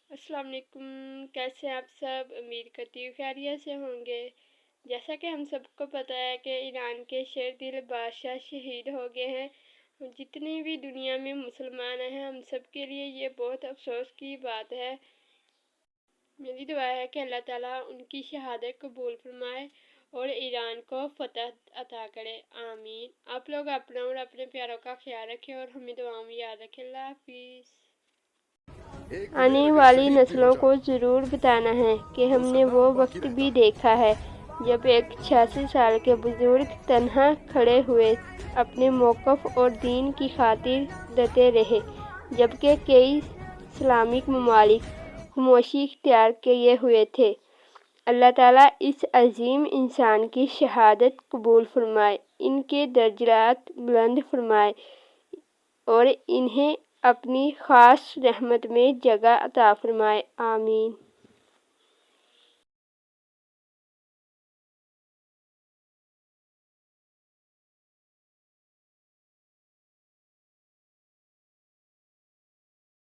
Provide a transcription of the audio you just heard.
السلام علیکم، کیسے ہیں آپ سب؟ امید کرتی ہوں خیریت سے ہوں گے۔ جیسا کہ ہم سب کو پتہ ہے کہ ایران کے شیر دل بادشاہ شہید ہو گئے ہیں۔ جتنے بھی دنیا میں مسلمان ہیں، ہم سب کے لیے یہ بہت افسوس کی بات ہے۔ میری دعا ہے کہ اللہ تعالیٰ ان کی شہادت قبول فرمائے اور ایران کو فتح عطا کرے، آمین۔ آپ لوگ اپنا اور اپنے پیاروں کا خیال رکھیں اور ہمیں دعاؤں میں یاد رکھیں۔ اللہ حافظ۔ آنے والی نسلوں کو ضرور بتانا ہے کہ ہم نے وہ وقت بھی دیکھا ہے جب ایک 86 سال کے بزرگ تنہا کھڑے ہوئے اپنے موقف اور دین کی خاطر ڈٹے رہے، جبکہ کئی اسلامک ممالک خاموشی اختیار کیے ہوئے تھے۔ اللہ تعالیٰ اس عظیم انسان کی شہادت قبول فرمائے، ان کے درجات بلند فرمائے اور انہیں اپنی خاص رحمت میں جگہ عطا فرمائے، آمین۔